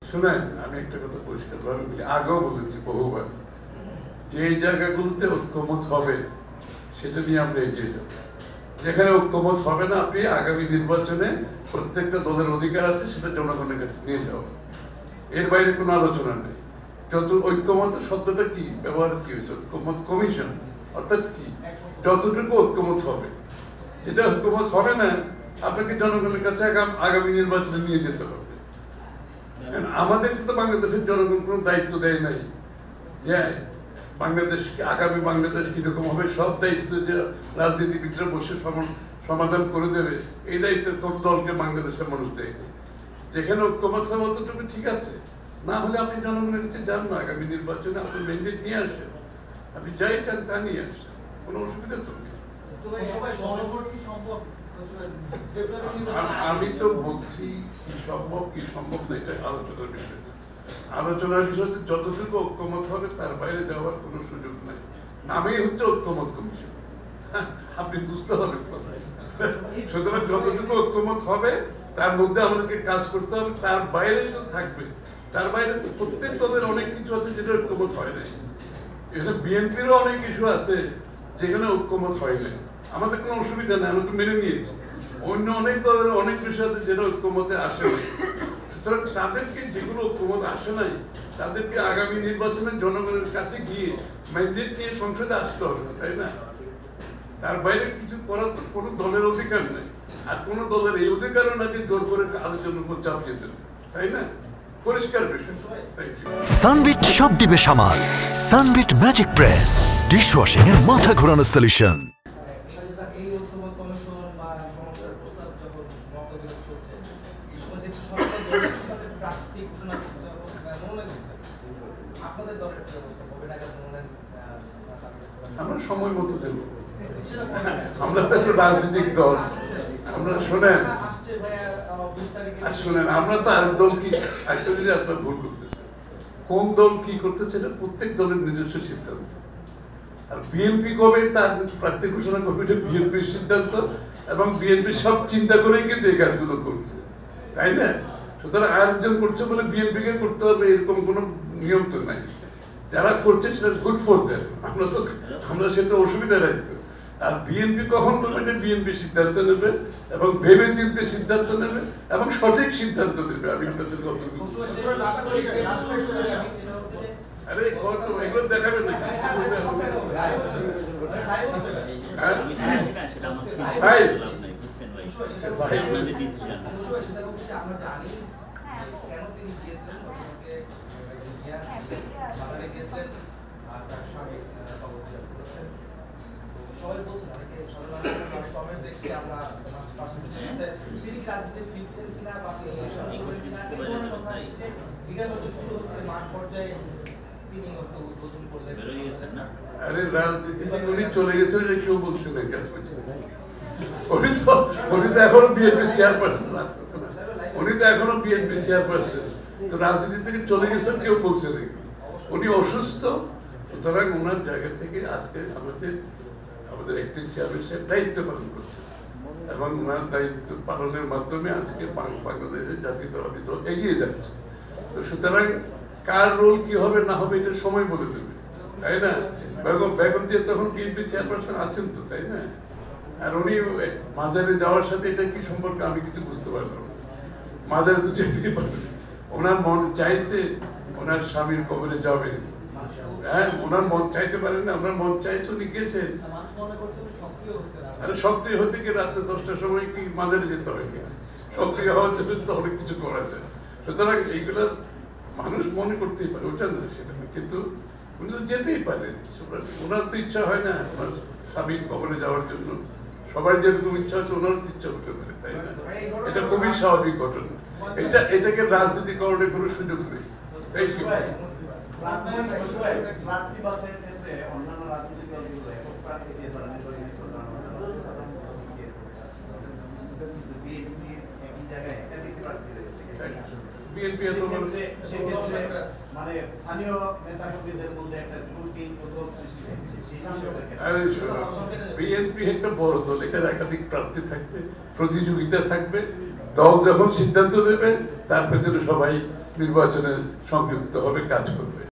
শুনেন, আমি একটা কথা পরিষ্কারভাবে বলি, আগেও বলেছি বহুবার, যে জায়গাগুলোতে ঐক্যমত হবে সেটা নিয়ে আমরা এগিয়ে যাব। যেখানে ঐক্যমত হবে না, আপনি আগামী নির্বাচনে প্রত্যেকটা দলের অধিকার আছে সেটা জনগণের কাছে নিয়ে যাওয়া, এর বাইরে কোনো আলোচনা নেই। যত ঐক্যমত শব্দটা কি ব্যবহার কি হয়েছে, ঐক্যমত কমিশন অর্থাৎ কি, যতটুকু ঐক্যমত হবে। যেটা ঐক্যমত হবে না, আপনাকে জনগণের কাছে আগামী নির্বাচনে নিয়ে যেতে হবে। আমাদের তো বাংলাদেশের জনগণ কোনো দায়িত্ব দেয় নাই যে বাংলাদেশ আগামী বাংলাদেশ কিরকম হবে, সব দায়িত্ব যে রাজনীতিবিদরা বসে সমাধান করে দেবে, এই দায়িত্ব কোন দলকে বাংলাদেশের মানুষ দেয়। যেখানে ঐক্যমত হবে অতটুকু ঠিক আছে, না হলে আপনি জনগণের কাছে যান না, আগামী নির্বাচনে আপনার ম্যান্ডেট নিয়ে আসেন, আপনি যাই চান তা নিয়ে আসেন, কোনো অসুবিধা তো নেই। আমি তো বলছি কি সম্ভব না, এটা আলোচনার বিষয়। আলোচনার বিষয় যতটুকু ঐক্যমত হবে তার বাইরে যাওয়ার কোনো সুযোগ নাই। নামেই হচ্ছে ঐক্যমত কমিশন, আপনি বুঝতে হবে তো। সুতরাং যতটুকু ঐক্যমত হবে তার মধ্যে আমাদেরকে কাজ করতে হবে, তার বাইরে তো থাকবে। তার বাইরে তো প্রত্যেক দলের অনেক কিছু আছে যেটা ঐক্যমত হয় নাই। এখানে বিএনপিরও অনেক কিছু আছে যেখানে ঐক্যমত হয় নাই। আমাদের কোনো অসুবিধা নেই, আমরা তো মেনে নিয়েছি। অন্য অনেক দলের অনেক বিষয় আছে যেটা ঐক্যমতে আসে নাই। সুতরাং তাদেরকে, যেগুলো ঐক্যমত আসে নাই, তাদেরকে আগামী নির্বাচনে জনগণের কাছে গিয়ে ম্যান্ডেট নিয়ে সংসদে আসতে হবে, তাই না? তার বাইরে কিছু করার তো কোনো দলের অধিকার নেই, আর কোনো দলের এই অধিকারও না যে জোর করে আলোচনার উপর চাপিয়ে দেবে, তাই না? পরিষ্কার বিষয়। সানবিট সব দিবে সামাল। সানবিট ম্যাজিক প্রেস, ডিশওয়াশিং এর মাথা ঘোরানো সলিউশন। আমরা সময় মতো দেব, আমরা তো একটু রাজনৈতিক দল। আমরা শোনেন, আমরা তো আর দল কি, একটা জিনিস আপনার ভুল করতেছে, কোন দল কি করতেছে এটা প্রত্যেক দলের নিজস্ব সিদ্ধান্ত। আর বিএনপি কবে তার প্রার্থী ঘোষণা করবে এটা বিএনপির সিদ্ধান্ত, এবং বিএনপি সব চিন্তা করেই কিন্তু এই কাজগুলো করছে, তাই না? সুতরাং আরেকজন করছে বলে বিএনপি কে করতে হবে এরকম কোনো নিয়ম তো নাই। যারা করছে সেটা গুড ফর দেম, আমরা সেটা অসুবিধা নাই তো। আর বিএনপি কখন করবে এটা বিএনপি সিদ্ধান্ত নেবে, এবং ভেবে চিন্তে সিদ্ধান্ত নেবে, এবং সঠিক সিদ্ধান্ত নেবে। আমি আপনাদের কত আরে কত এগুলো দেখাবেন না সবাই বলছেন, অনেকে সাধারণ কমেন্ট দেখছি আমরা, তিনি কি রাজনীতিতে ফিরছেন কিনা বা এই ধরনের কথা আসছে। এটা হয়তো শুরু হচ্ছে মাঠ পর্যায়ে, তিনি হয়তো উদ্বোধন করলেন। আরে রাজনীতিতে উনি চলে গেছেন এটা কেউ বলছে না, উনি তো এখনো বিএনপি চেয়ারপারসন, উনি তো এখনো বিএনপি চেয়ারপারসন। তো রাজনীতি থেকে চলে গেছেন কেউ বলছে নাকি? উনি অসুস্থ, সুতরাং ওনার জায়গা থেকে আজকে আমাদের একটি চেয়ারম্যান সাহেব দায়িত্ব পালন করছে, এবং ওনার দায়িত্ব পালনের মাধ্যমে আজকে বাংলাদেশের জাতীয়তাবাদী দল এগিয়ে যাচ্ছে। তো সুতরাং কার রোল কি হবে না হবে এটা সময় বলে দেবে, তাই না? বেগম দিয়ে তখন বিএনপি চেয়ারপারসন আছেন তো, তাই না? আর উনি মাজারে যাওয়ার সাথে এটা কি সম্পর্ক আমি কিছু বুঝতে পারলাম না। মাজারে তো যেতেই পারবে, ওনার মন চাইছে ওনার স্বামীর কবরে যাবে, হ্যাঁ ওনার মন চাইতে পারেন না, ওনার মন চাইছে উনি গেছেন। আরে সক্রিয় হতে গিয়ে রাত্রে 10টার সময় কি মাজারে যেতে হয় কিনা? সক্রিয় হওয়ার জন্য তো অনেক কিছু করা যায়। সুতরাং এইগুলা মানুষ মনে করতেই পারে, ওটা না সেটা না, কিন্তু উনি তো যেতেই পারেন। ওনার তো ইচ্ছা হয় না ওনার স্বামীর কবরে যাওয়ার জন্য? সবাই যেরকম ইচ্ছা হচ্ছে ওনারও ইচ্ছা হতে পারে, তাই না? এটা খুবই স্বাভাবিক ঘটনা। এটাকে রাজনীতিকরণের কোনো সুযোগ নেই। তাই কি বিএনপি এত মানে স্থানীয় নেতাকর্মীদের মধ্যে একটা গ্রুপিং প্রবল সৃষ্টি হচ্ছে। বিএনপি একটা বড় দল, এখানে একাধিক প্রার্থী থাকবে, প্রতিযোগিতা থাকবে, দল যখন সিদ্ধান্ত দেবে তার পেছনে সবাই নির্বাচনে সংযুক্ত হবে, কাজ করবে।